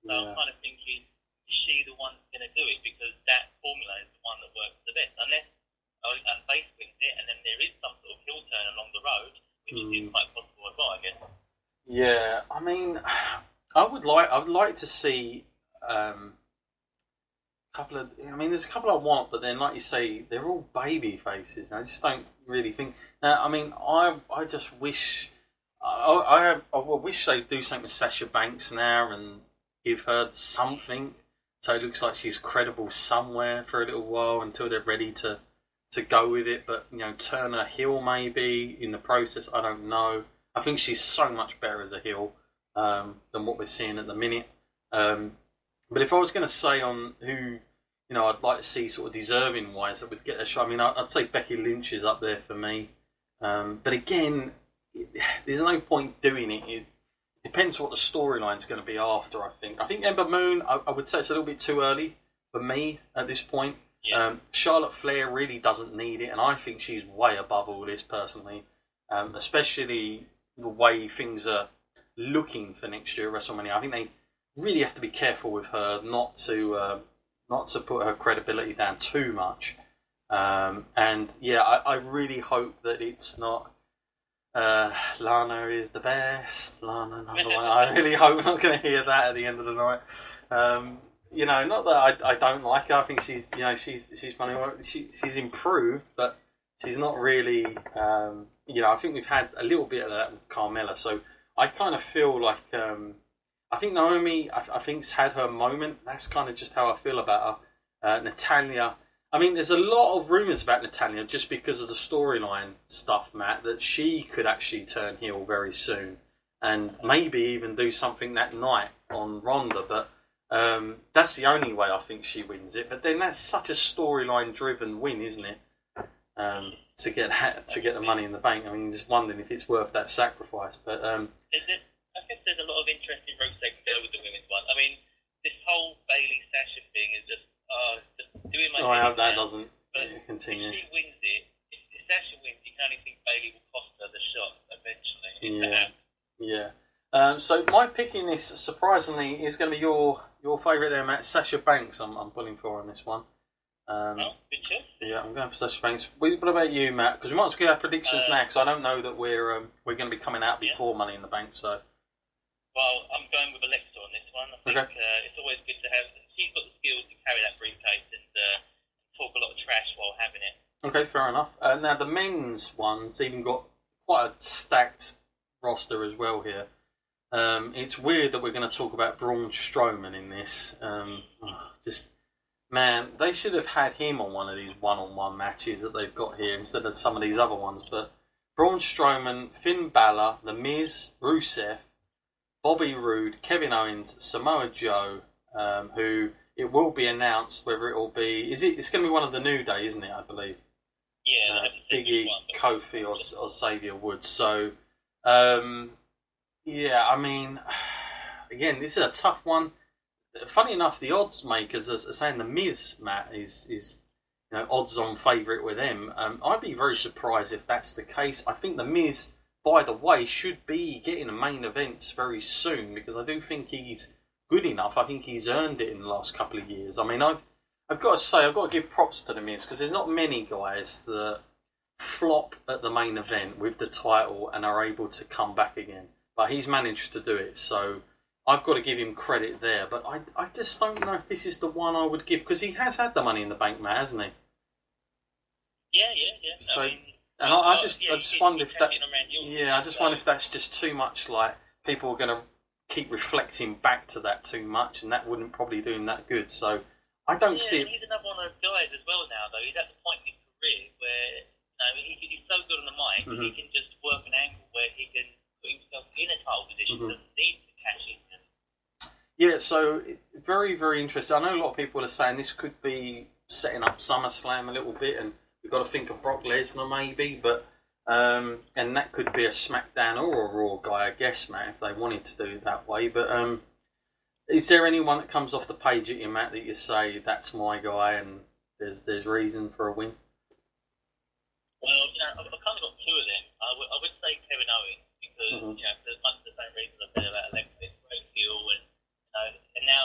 So I'm kind of thinking, is she the one that's going to do it? Because that formula is the one that works the best. Unless Face wins it, and then there is some sort of hill turn along the road, which is quite possible as well, I guess. Yeah, I mean, I would like to see couple of. I mean, there's a couple I want, but then, like you say, they're all baby faces. I just don't really think. Now, I mean, I just wish. I wish they'd do something with Sasha Banks now and give her something, so it looks like she's credible somewhere for a little while until they're ready to go with it. But turn her heel maybe in the process. I don't know. I think she's so much better as a heel than what we're seeing at the minute. But if I was going to say on who, I'd like to see sort of deserving wise that would get a shot, I mean, I'd say Becky Lynch is up there for me. But again, there's no point doing it. It depends what the storyline's going to be after, I think. I think Ember Moon, I would say it's a little bit too early for me at this point. Yeah. Charlotte Flair really doesn't need it, and I think she's way above all this personally, especially the way things are looking for next year at WrestleMania. I think they really have to be careful with her not to put her credibility down too much. And yeah, I really hope that it's not Lana is the best, Lana number one. I really hope we're not going to hear that at the end of the night. Not that I don't like her. I think she's funny. She's improved, but she's not really. I think we've had a little bit of that with Carmella, so I kind of feel like I think Naomi, I think's had her moment. That's kind of just how I feel about her. Natalya. I mean, there's a lot of rumours about Natalya just because of the storyline stuff, Matt, that she could actually turn heel very soon and maybe even do something that night on Ronda. But that's the only way I think she wins it. But then that's such a storyline-driven win, isn't it? To get the Money in the Bank. I mean, just wondering if it's worth that sacrifice. But I guess there's a lot of interesting routes they can go with the women's one. I mean, this whole Bayley Sasha thing is just doing my. I hope that doesn't continue. If she wins it, if Sasha wins, you can only think Bayley will cost her the shot eventually. Yeah. So my pick in this, surprisingly, is going to be your favourite there, Matt. Sasha Banks. I'm pulling for on this one. Good choice. Yeah, I'm going for Sasha Banks. What about you, Matt? Because we might as well get our predictions now, because I don't know that we're going to be coming out before Money in the Bank. So. Well, I'm going with Alexa on this one. I think it's always good to have. She's got the skills to carry that briefcase and talk a lot of trash while having it. Okay, fair enough. Now the men's one's even got quite a stacked roster as well here. It's weird that we're going to talk about Braun Strowman in this. Man, they should have had him on one of these one-on-one matches that they've got here instead of some of these other ones. But Braun Strowman, Finn Balor, The Miz, Rusev, Bobby Roode, Kevin Owens, Samoa Joe, who it will be announced whether it will be. It's going to be one of the New Day, isn't it? I believe. Yeah. Big E, Kofi, or Xavier Woods. So, yeah. I mean, again, this is a tough one. Funny enough, the odds makers are saying the Miz, Matt, is odds-on favourite with them. I'd be very surprised if that's the case. I think the Miz, by the way, should be getting the main events very soon because I do think he's good enough. I think he's earned it in the last couple of years. I mean, I've got to say, I've got to give props to the Miz because there's not many guys that flop at the main event with the title and are able to come back again. But he's managed to do it, so I've got to give him credit there. But I just don't know if this is the one I would give because he has had the Money in the Bank, Matt, hasn't he? Yeah. So. I just wonder if that. Yeah, I just wonder if that's just too much. Like people are going to keep reflecting back to that too much, and that wouldn't probably do him that good. So I don't see it. He's another one of those guys as well now, though. He's at the point in his career where he's so good on the mic, he can just work an angle where he can put himself in a title position. Doesn't need to cash in. Yeah, so very, very interesting. I know a lot of people are saying this could be setting up SummerSlam a little bit, and we've got to think of Brock Lesnar maybe, but and that could be a SmackDown or a Raw guy, I guess, Matt, if they wanted to do it that way. But is there anyone that comes off the page at you, Matt, that you say that's my guy and there's reason for a win? Well, I've kind of got two of them. I would say Kevin Owens because for much the same reasons I said about Alexa, it's great heel, and now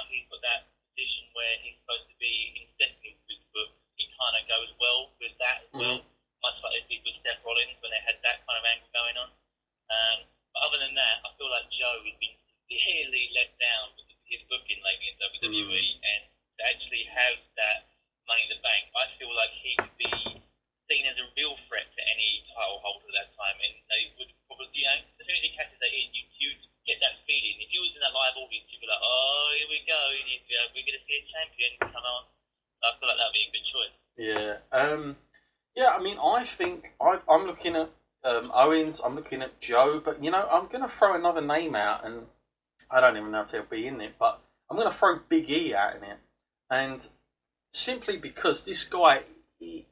champion come on. I feel like that would be a good choice. Yeah. Yeah, I mean, I think I'm looking at Owens, I'm looking at Joe, but, you know, I'm going to throw another name out, and I don't even know if he'll be in it, but I'm going to throw Big E out in it. And simply because this guy,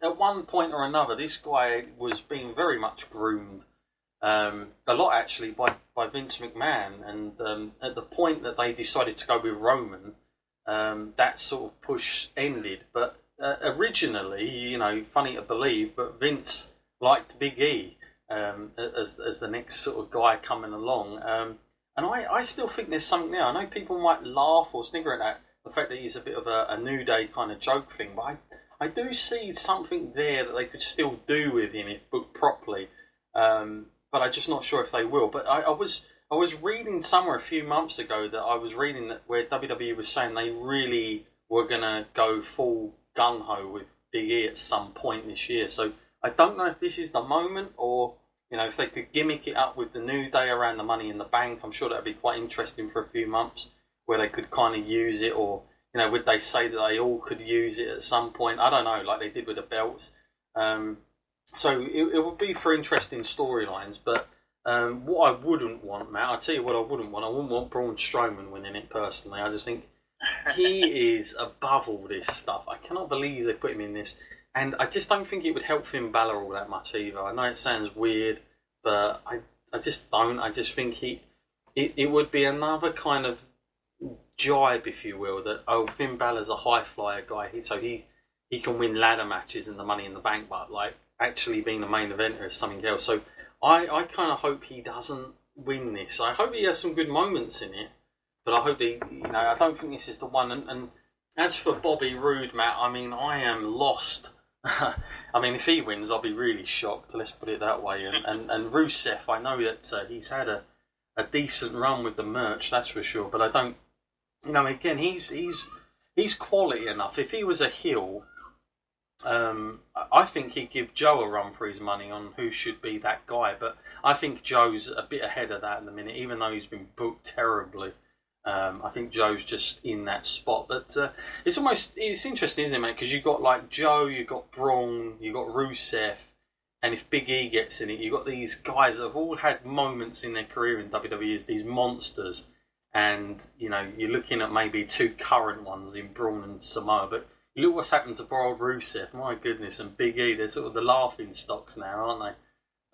at one point or another, this guy was being very much groomed. A lot, actually, by Vince McMahon. And at the point that they decided to go with Roman, that sort of push ended. But originally, you know, funny to believe, but Vince liked Big E as the next sort of guy coming along. And I still think there's something there. I know people might laugh or snigger at that, the fact that he's a bit of a New Day kind of joke thing, but I do see something there that they could still do with him if booked properly. But I'm just not sure if they will. But I was reading somewhere a few months ago that I was reading that where WWE was saying they really were going to go full gung-ho with Big E at some point this year. So I don't know if this is the moment, or, you know, if they could gimmick it up with the New Day around the Money in the Bank. I'm sure that would be quite interesting for a few months, where they could kind of use it, or, you know, would they say that they all could use it at some point? I don't know, like they did with the belts. So it would be for interesting storylines, but what I wouldn't want, Matt, I'll tell you what I wouldn't want Braun Strowman winning it personally. I just think he is above all this stuff. I cannot believe they put him in this, and I just don't think it would help Finn Balor all that much either. I know it sounds weird, but I just don't. I just think it would be another kind of jibe, if you will, that, oh, Finn Balor's a high flyer guy, so he can win ladder matches and the Money in the Bank, but like actually being the main eventer is something else. So I kind of hope he doesn't win this. I hope he has some good moments in it, but I hope he, you know, I don't think this is the one. And as for Bobby Roode, Matt, I mean, I am lost. I mean, if he wins, I'll be really shocked. Let's put it that way. And Rusev, I know that he's had a decent run with the merch, that's for sure. But I don't, you know, again, he's quality enough. If he was a heel, I think he'd give Joe a run for his money on who should be that guy. But I think Joe's a bit ahead of that in the minute, even though he's been booked terribly. I think Joe's just in that spot. But it's interesting, isn't it, mate? Because you've got like Joe, you've got Braun, you've got Rusev, and if Big E gets in it, you've got these guys that have all had moments in their career in WWE as these monsters. And, you know, you're looking at maybe two current ones in Braun and Samoa, but you look what's happened to poor old Rusev, my goodness, and Big E, they're sort of the laughing stocks now, aren't they,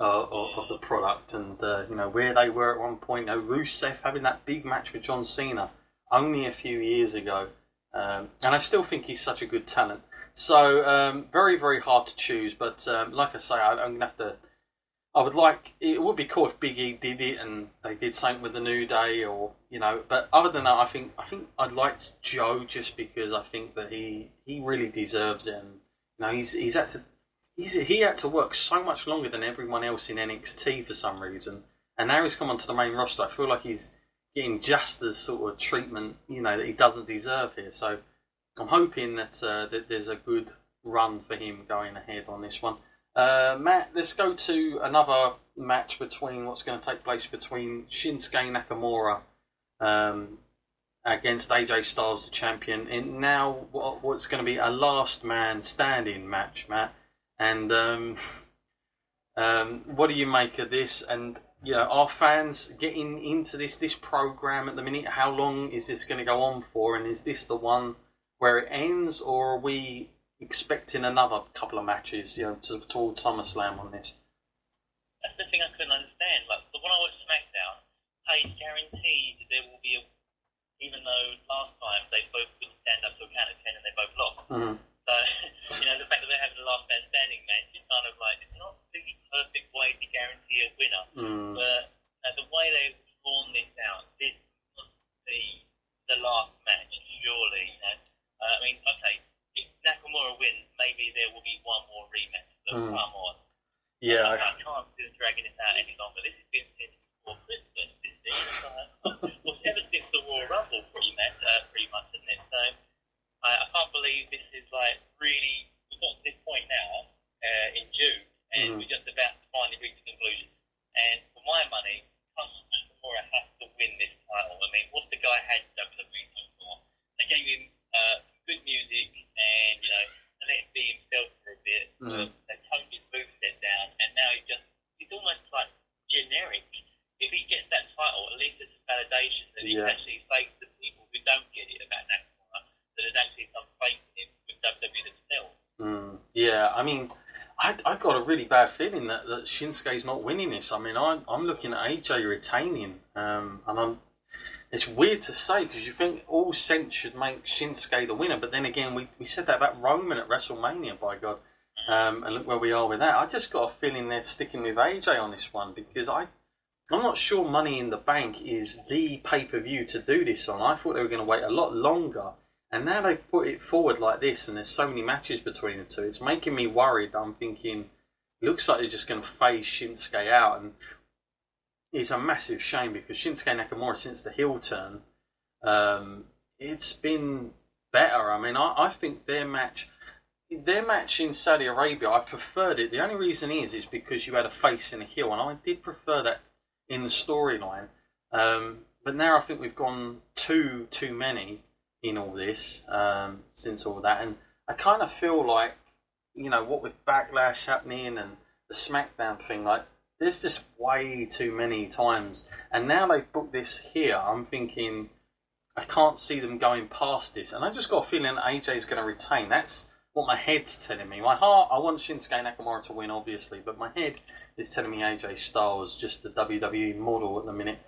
of the product, and, you know, where they were at one point. You know, Rusev having that big match with John Cena only a few years ago, and I still think he's such a good talent. So, very, very hard to choose, but like I say, I'm going to have to... it would be cool if Big E did it and they did something with the New Day, or, you know, but other than that, I think I'd like Joe, just because I think that he really deserves it. And, you know, he had to work so much longer than everyone else in NXT for some reason, and now he's come onto the main roster. I feel like he's getting just as sort of treatment, you know, that he doesn't deserve here. So I'm hoping that there's a good run for him going ahead on this one. Matt, let's go to another match what's going to take place between Shinsuke Nakamura against AJ Styles, the champion, in now what's going to be a last man standing match, Matt. And what do you make of this? And, you know, are fans getting into this program at the minute? How long is this going to go on for? And is this the one where it ends, or are we expecting another couple of matches, you know, towards SummerSlam on this? That's the thing I couldn't understand. Like, the one I watched SmackDown, Paige guaranteed there will be even though last time they both couldn't stand up to a count of 10 and they both lost. Mm-hmm. So, you know, the fact that they're having the last man standing match is kind of like, it's not the perfect way to guarantee a winner. Mm. But the way they've drawn this out, this must be the last match, surely. You know? I mean, okay, if Nakamura wins, maybe there will be one more rematch. So come on. Yeah. I can't see them dragging this out any longer. This has been since before Christmas. This is, well, ever since the Royal Rumble pretty much, isn't it? So I can't believe this is like really, we've got to this point now in June, and we're just about to finally reach the conclusion. And for my money, Nakamura has to win this title. I mean, what's the guy had WWE for? They gave him some good Yeah, I mean, I got a really bad feeling that Shinsuke's not winning this. I mean, I'm looking at AJ retaining, and it's weird to say because you think all sense should make Shinsuke the winner, but then again, we said that about Roman at WrestleMania, by God, and look where we are with that. I just got a feeling they're sticking with AJ on this one because I'm not sure Money in the Bank is the pay-per-view to do this on. I thought they were going to wait a lot longer. And now they've put it forward like this and there's so many matches between the two. It's making me worried. I'm thinking, looks like they're just going to phase Shinsuke out. And it's a massive shame because Shinsuke Nakamura, since the heel turn, it's been better. I mean, I think their match in Saudi Arabia, I preferred it. The only reason is because you had a face and a heel. And I did prefer that in the storyline. But now I think we've gone too many in all this, since all that, and I kind of feel like, what with Backlash happening and the SmackDown thing, like there's just way too many times, and now they've booked this here. I'm thinking I can't see them going past this, and I just got a feeling AJ's going to retain. That's what my head's telling me. My heart, I want Shinsuke Nakamura to win, obviously, but my head is telling me AJ Styles just the WWE model at the minute.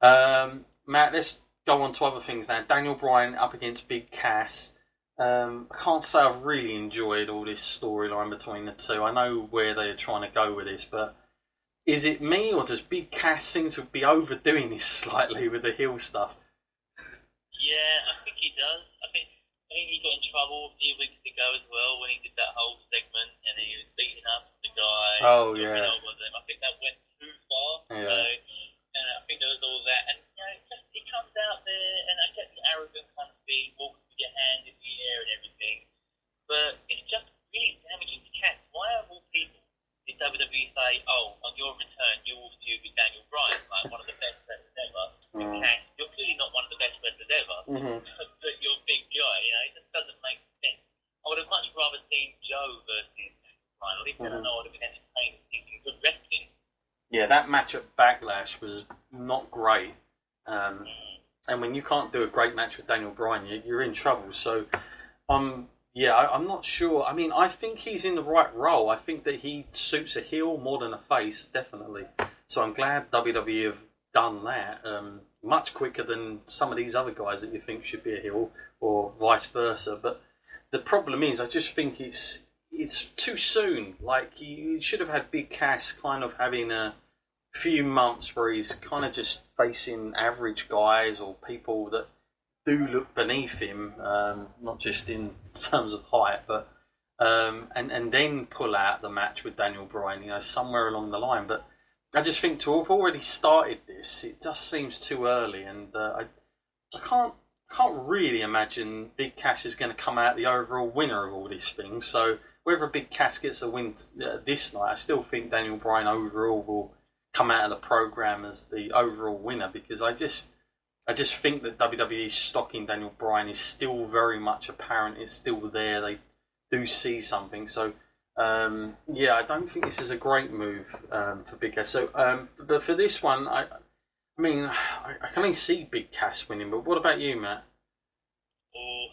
Matt, let's go on to other things now. Daniel Bryan up against Big Cass. I can't say I've really enjoyed all this storyline between the two. I know where they're trying to go with this, but is it me or does Big Cass seem to be overdoing this slightly with the heel stuff? Yeah, I think he does. I think he got in trouble a few weeks ago as well when he did that whole segment and he was beating up the guy. Oh yeah. I think that went too far. Yeah. So, I think there was all that, and he comes out there, and I get the arrogant kind of thing, walking with your hand in the air and everything, but it's just really damaging to Cass. Why of all people did WWE say, "Oh, on your return, you will feud with Daniel Bryan, like one of the best wrestlers ever"? And Cass, you're clearly not one of the best wrestlers ever, but you're a big guy. It just doesn't make sense. I would have much rather seen Joe versus Daniel Bryan. At least I don't know, I would have been entertained seeing good wrestling. Yeah, that match at Backlash was not great. And when you can't do a great match with Daniel Bryan, you're in trouble. So, I'm not sure. I mean, I think he's in the right role. I think that he suits a heel more than a face, definitely. So I'm glad WWE have done that much quicker than some of these other guys that you think should be a heel, or vice versa. But the problem is, I just think it's too soon. Like, you should have had Big Cass kind of having a few months where he's kind of just facing average guys or people that do look beneath him, not just in terms of height, but and then pull out the match with Daniel Bryan, somewhere along the line. But I just think to have already started this, it just seems too early, and I can't really imagine Big Cass is going to come out the overall winner of all this thing. So whether Big Cass gets a win this night, I still think Daniel Bryan overall will come out of the program as the overall winner, because I just think that WWE's stock in Daniel Bryan is still very much apparent. It's still there. They do see something. So I don't think this is a great move for Big Cass. So, but for this one, I mean, I can only see Big Cass winning. But what about you, Matt? Or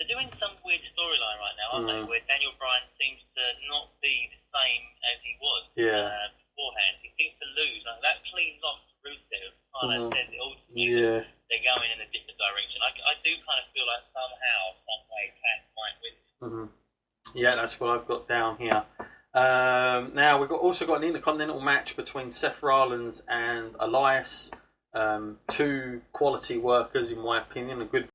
they're doing some weird storyline right now, aren't they? Where Daniel Bryan seems to not be the same as he was. Yeah. Beforehand, he seems to lose. Like that clean loss to Rusev kind of says it all to you. They're going in a different direction. I do kind of feel like somehow, some way, Cass might win. Yeah, that's what I've got down here. Now we've also got an Intercontinental match between Seth Rollins and Elias. Two quality workers, in my opinion, a good